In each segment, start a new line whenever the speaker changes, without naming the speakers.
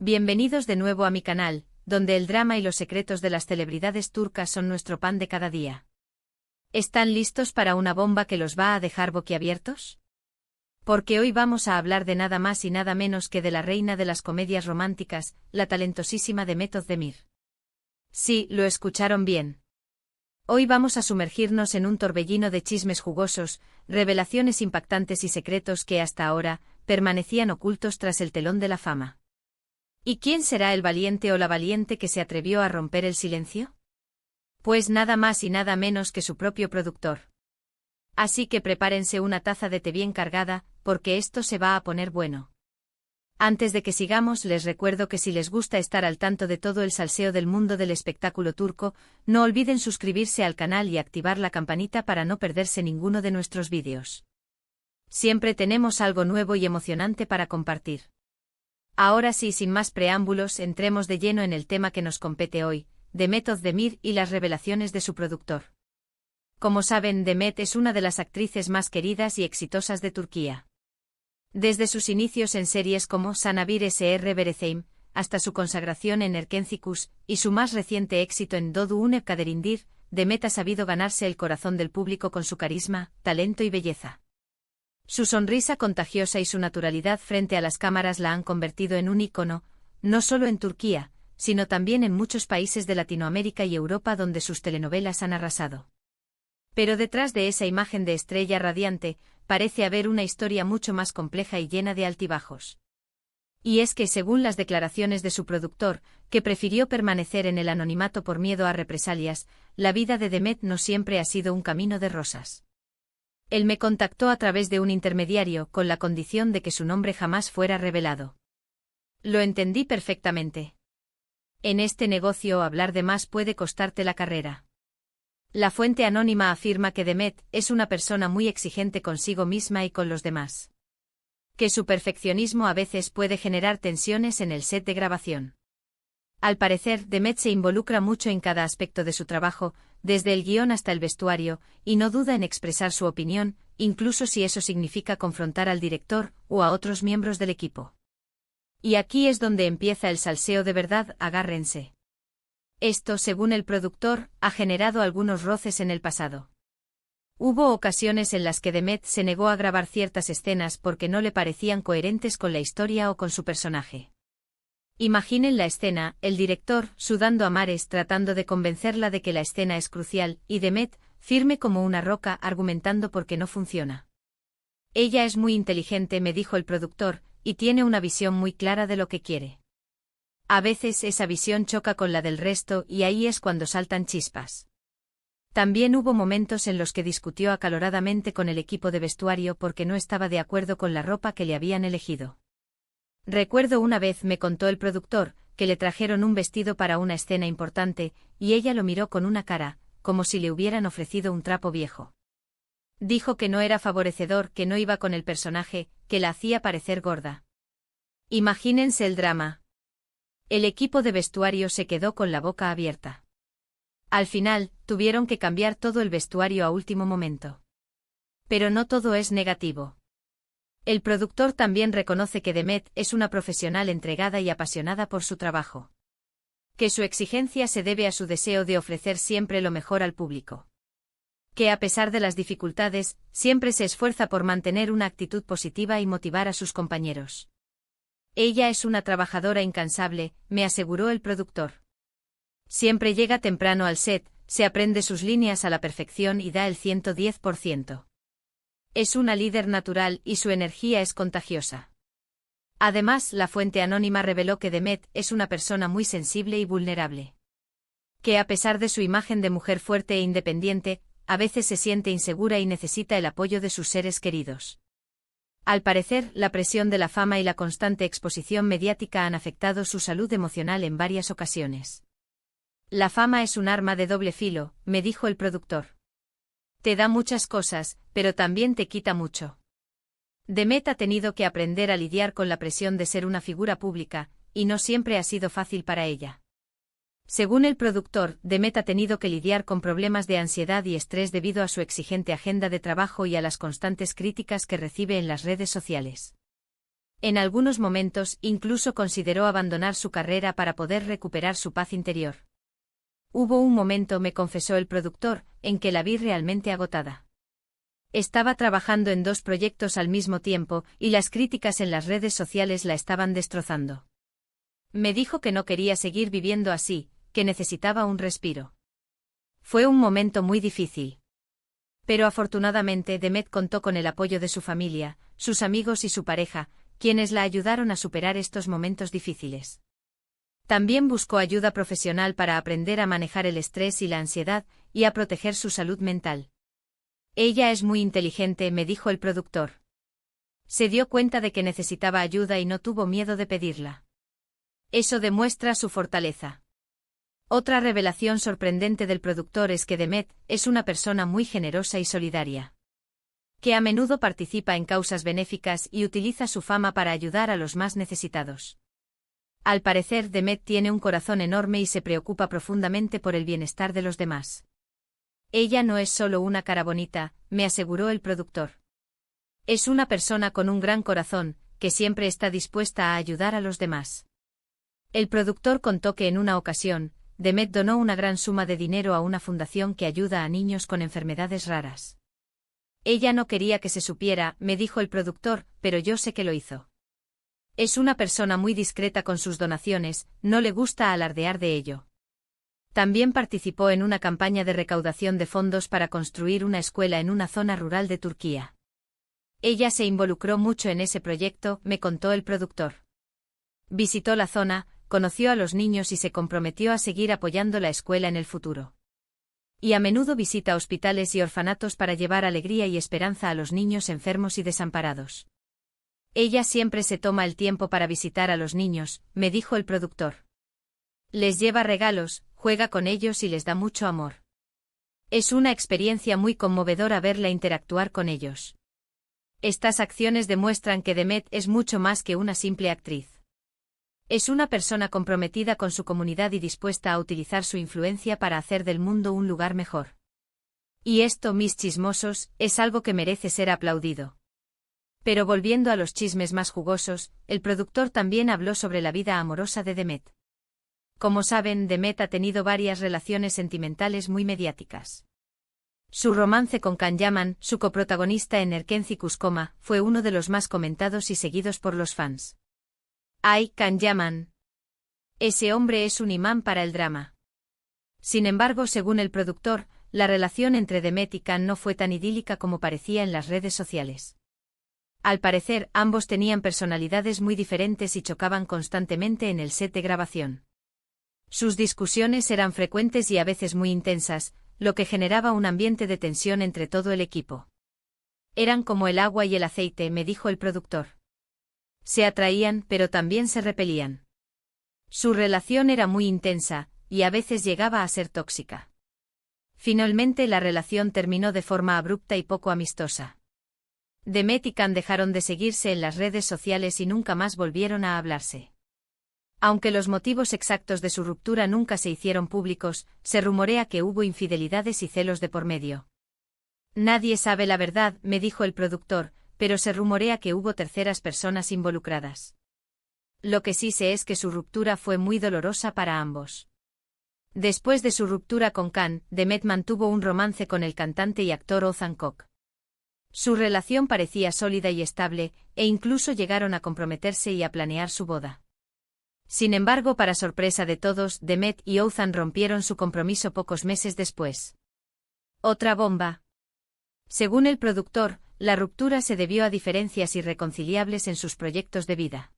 Bienvenidos de nuevo a mi canal, donde el drama y los secretos de las celebridades turcas son nuestro pan de cada día. ¿Están listos para una bomba que los va a dejar boquiabiertos? Porque hoy vamos a hablar de nada más y nada menos que de la reina de las comedias románticas, la talentosísima Demet Özdemir. Sí, lo escucharon bien. Hoy vamos a sumergirnos en un torbellino de chismes jugosos, revelaciones impactantes y secretos que hasta ahora permanecían ocultos tras el telón de la fama. ¿Y quién será el valiente o la valiente que se atrevió a romper el silencio? Pues nada más y nada menos que su propio productor. Así que prepárense una taza de té bien cargada, porque esto se va a poner bueno. Antes de que sigamos, les recuerdo que si les gusta estar al tanto de todo el salseo del mundo del espectáculo turco, no olviden suscribirse al canal y activar la campanita para no perderse ninguno de nuestros vídeos. Siempre tenemos algo nuevo y emocionante para compartir. Ahora sí, sin más preámbulos, entremos de lleno en el tema que nos compete hoy, Demet Özdemir y las revelaciones de su productor. Como saben, Demet es una de las actrices más queridas y exitosas de Turquía. Desde sus inicios en series como Sana Bir Sr. Vereceğim, hasta su consagración en Erkenci y su más reciente éxito en Doğdu Une Kaderindir, Demet ha sabido ganarse el corazón del público con su carisma, talento y belleza. Su sonrisa contagiosa y su naturalidad frente a las cámaras la han convertido en un ícono, no solo en Turquía, sino también en muchos países de Latinoamérica y Europa donde sus telenovelas han arrasado. Pero detrás de esa imagen de estrella radiante, parece haber una historia mucho más compleja y llena de altibajos. Y es que, según las declaraciones de su productor, que prefirió permanecer en el anonimato por miedo a represalias, la vida de Demet no siempre ha sido un camino de rosas. Él me contactó a través de un intermediario con la condición de que su nombre jamás fuera revelado. Lo entendí perfectamente. En este negocio hablar de más puede costarte la carrera. La fuente anónima afirma que Demet es una persona muy exigente consigo misma y con los demás. Que su perfeccionismo a veces puede generar tensiones en el set de grabación. Al parecer, Demet se involucra mucho en cada aspecto de su trabajo, desde el guión hasta el vestuario, y no duda en expresar su opinión, incluso si eso significa confrontar al director o a otros miembros del equipo. Y aquí es donde empieza el salseo de verdad, agárrense. Esto, según el productor, ha generado algunos roces en el pasado. Hubo ocasiones en las que Demet se negó a grabar ciertas escenas porque no le parecían coherentes con la historia o con su personaje. Imaginen la escena, el director, sudando a mares tratando de convencerla de que la escena es crucial, y Demet, firme como una roca, argumentando por qué no funciona. Ella es muy inteligente, me dijo el productor, y tiene una visión muy clara de lo que quiere. A veces esa visión choca con la del resto y ahí es cuando saltan chispas. También hubo momentos en los que discutió acaloradamente con el equipo de vestuario porque no estaba de acuerdo con la ropa que le habían elegido. Recuerdo una vez, me contó el productor, que le trajeron un vestido para una escena importante, y ella lo miró con una cara, como si le hubieran ofrecido un trapo viejo. Dijo que no era favorecedor, que no iba con el personaje, que la hacía parecer gorda. Imagínense el drama. El equipo de vestuario se quedó con la boca abierta. Al final, tuvieron que cambiar todo el vestuario a último momento. Pero no todo es negativo. El productor también reconoce que Demet es una profesional entregada y apasionada por su trabajo. Que su exigencia se debe a su deseo de ofrecer siempre lo mejor al público. Que a pesar de las dificultades, siempre se esfuerza por mantener una actitud positiva y motivar a sus compañeros. Ella es una trabajadora incansable, me aseguró el productor. Siempre llega temprano al set, se aprende sus líneas a la perfección y da el 110%. Es una líder natural y su energía es contagiosa. Además, la fuente anónima reveló que Demet es una persona muy sensible y vulnerable. Que a pesar de su imagen de mujer fuerte e independiente, a veces se siente insegura y necesita el apoyo de sus seres queridos. Al parecer, la presión de la fama y la constante exposición mediática han afectado su salud emocional en varias ocasiones. La fama es un arma de doble filo, me dijo el productor. Te da muchas cosas, pero también te quita mucho. Demet ha tenido que aprender a lidiar con la presión de ser una figura pública, y no siempre ha sido fácil para ella. Según el productor, Demet ha tenido que lidiar con problemas de ansiedad y estrés debido a su exigente agenda de trabajo y a las constantes críticas que recibe en las redes sociales. En algunos momentos, incluso consideró abandonar su carrera para poder recuperar su paz interior. Hubo un momento, me confesó el productor, en que la vi realmente agotada. Estaba trabajando en 2 proyectos al mismo tiempo, y las críticas en las redes sociales la estaban destrozando. Me dijo que no quería seguir viviendo así, que necesitaba un respiro. Fue un momento muy difícil. Pero afortunadamente Demet contó con el apoyo de su familia, sus amigos y su pareja, quienes la ayudaron a superar estos momentos difíciles. También buscó ayuda profesional para aprender a manejar el estrés y la ansiedad, y a proteger su salud mental. Ella es muy inteligente, me dijo el productor. Se dio cuenta de que necesitaba ayuda y no tuvo miedo de pedirla. Eso demuestra su fortaleza. Otra revelación sorprendente del productor es que Demet es una persona muy generosa y solidaria, que a menudo participa en causas benéficas y utiliza su fama para ayudar a los más necesitados. Al parecer, Demet tiene un corazón enorme y se preocupa profundamente por el bienestar de los demás. Ella no es solo una cara bonita, me aseguró el productor. Es una persona con un gran corazón, que siempre está dispuesta a ayudar a los demás. El productor contó que en una ocasión, Demet donó una gran suma de dinero a una fundación que ayuda a niños con enfermedades raras. Ella no quería que se supiera, me dijo el productor, pero yo sé que lo hizo. Es una persona muy discreta con sus donaciones, no le gusta alardear de ello. También participó en una campaña de recaudación de fondos para construir una escuela en una zona rural de Turquía. Ella se involucró mucho en ese proyecto, me contó el productor. Visitó la zona, conoció a los niños y se comprometió a seguir apoyando la escuela en el futuro. Y a menudo visita hospitales y orfanatos para llevar alegría y esperanza a los niños enfermos y desamparados. Ella siempre se toma el tiempo para visitar a los niños, me dijo el productor. Les lleva regalos, juega con ellos y les da mucho amor. Es una experiencia muy conmovedora verla interactuar con ellos. Estas acciones demuestran que Demet es mucho más que una simple actriz. Es una persona comprometida con su comunidad y dispuesta a utilizar su influencia para hacer del mundo un lugar mejor. Y esto, mis chismosos, es algo que merece ser aplaudido. Pero volviendo a los chismes más jugosos, el productor también habló sobre la vida amorosa de Demet. Como saben, Demet ha tenido varias relaciones sentimentales muy mediáticas. Su romance con Can Yaman, su coprotagonista en Erkenci Kuskoma, fue uno de los más comentados y seguidos por los fans. ¡Ay, Can Yaman! Ese hombre es un imán para el drama. Sin embargo, según el productor, la relación entre Demet y Can no fue tan idílica como parecía en las redes sociales. Al parecer, ambos tenían personalidades muy diferentes y chocaban constantemente en el set de grabación. Sus discusiones eran frecuentes y a veces muy intensas, lo que generaba un ambiente de tensión entre todo el equipo. Eran como el agua y el aceite, me dijo el productor. Se atraían, pero también se repelían. Su relación era muy intensa, y a veces llegaba a ser tóxica. Finalmente la relación terminó de forma abrupta y poco amistosa. Demet y Can dejaron de seguirse en las redes sociales y nunca más volvieron a hablarse. Aunque los motivos exactos de su ruptura nunca se hicieron públicos, se rumorea que hubo infidelidades y celos de por medio. Nadie sabe la verdad, me dijo el productor, pero se rumorea que hubo terceras personas involucradas. Lo que sí sé es que su ruptura fue muy dolorosa para ambos. Después de su ruptura con Can, Demet mantuvo un romance con el cantante y actor Ozan Koç. Su relación parecía sólida y estable, e incluso llegaron a comprometerse y a planear su boda. Sin embargo, para sorpresa de todos, Demet y Ozan rompieron su compromiso pocos meses después. Otra bomba. Según el productor, la ruptura se debió a diferencias irreconciliables en sus proyectos de vida.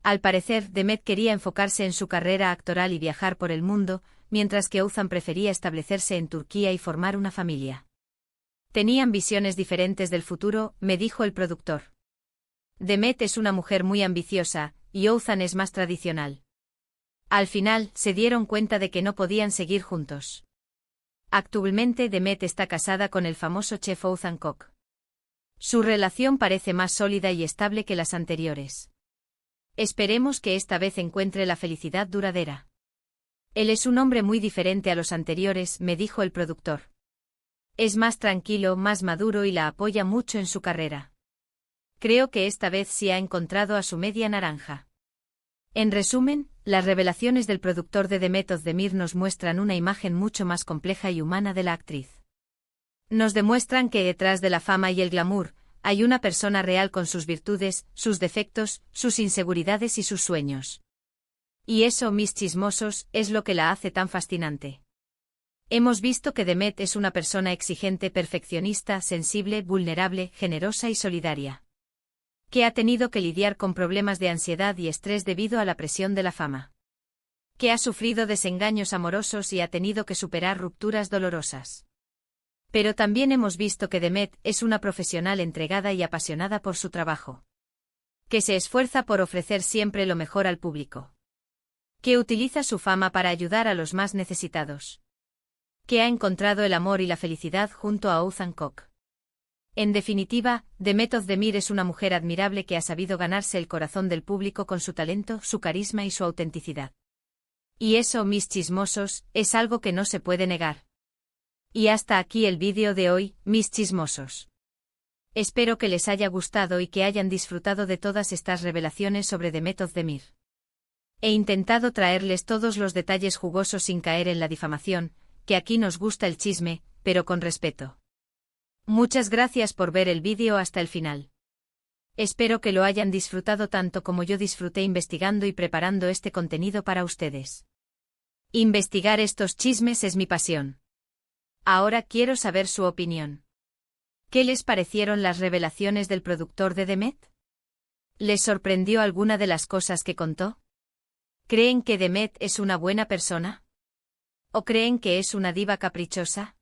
Al parecer, Demet quería enfocarse en su carrera actoral y viajar por el mundo, mientras que Ozan prefería establecerse en Turquía y formar una familia. Tenían visiones diferentes del futuro, me dijo el productor. Demet es una mujer muy ambiciosa, y Ozan es más tradicional. Al final, se dieron cuenta de que no podían seguir juntos. Actualmente Demet está casada con el famoso chef Ozan Koç. Su relación parece más sólida y estable que las anteriores. Esperemos que esta vez encuentre la felicidad duradera. Él es un hombre muy diferente a los anteriores, me dijo el productor. Es más tranquilo, más maduro y la apoya mucho en su carrera. Creo que esta vez sí ha encontrado a su media naranja. En resumen, las revelaciones del productor de Demet Özdemir nos muestran una imagen mucho más compleja y humana de la actriz. Nos demuestran que detrás de la fama y el glamour, hay una persona real con sus virtudes, sus defectos, sus inseguridades y sus sueños. Y eso, mis chismosos, es lo que la hace tan fascinante. Hemos visto que Demet es una persona exigente, perfeccionista, sensible, vulnerable, generosa y solidaria. Que ha tenido que lidiar con problemas de ansiedad y estrés debido a la presión de la fama. Que ha sufrido desengaños amorosos y ha tenido que superar rupturas dolorosas. Pero también hemos visto que Demet es una profesional entregada y apasionada por su trabajo. Que se esfuerza por ofrecer siempre lo mejor al público. Que utiliza su fama para ayudar a los más necesitados. Que ha encontrado el amor y la felicidad junto a Oğuzhan Koç. En definitiva, Demet Özdemir es una mujer admirable que ha sabido ganarse el corazón del público con su talento, su carisma y su autenticidad. Y eso, mis chismosos, es algo que no se puede negar. Y hasta aquí el vídeo de hoy, mis chismosos. Espero que les haya gustado y que hayan disfrutado de todas estas revelaciones sobre Demet Özdemir. He intentado traerles todos los detalles jugosos sin caer en la difamación, que aquí nos gusta el chisme, pero con respeto. Muchas gracias por ver el vídeo hasta el final. Espero que lo hayan disfrutado tanto como yo disfruté investigando y preparando este contenido para ustedes. Investigar estos chismes es mi pasión. Ahora quiero saber su opinión. ¿Qué les parecieron las revelaciones del productor de Demet? ¿Les sorprendió alguna de las cosas que contó? ¿Creen que Demet es una buena persona? ¿O creen que es una diva caprichosa?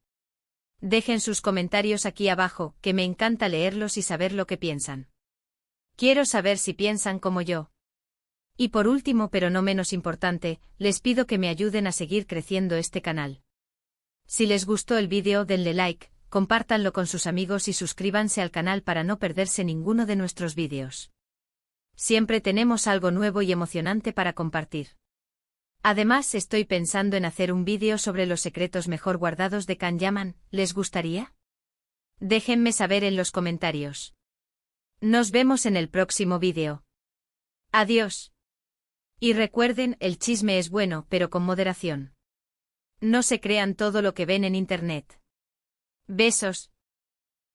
Dejen sus comentarios aquí abajo, que me encanta leerlos y saber lo que piensan. Quiero saber si piensan como yo. Y por último, pero no menos importante, les pido que me ayuden a seguir creciendo este canal. Si les gustó el vídeo, denle like, compártanlo con sus amigos y suscríbanse al canal para no perderse ninguno de nuestros vídeos. Siempre tenemos algo nuevo y emocionante para compartir. Además, estoy pensando en hacer un vídeo sobre los secretos mejor guardados de Can Yaman, ¿les gustaría? Déjenme saber en los comentarios. Nos vemos en el próximo vídeo. Adiós. Y recuerden, el chisme es bueno, pero con moderación. No se crean todo lo que ven en internet. Besos.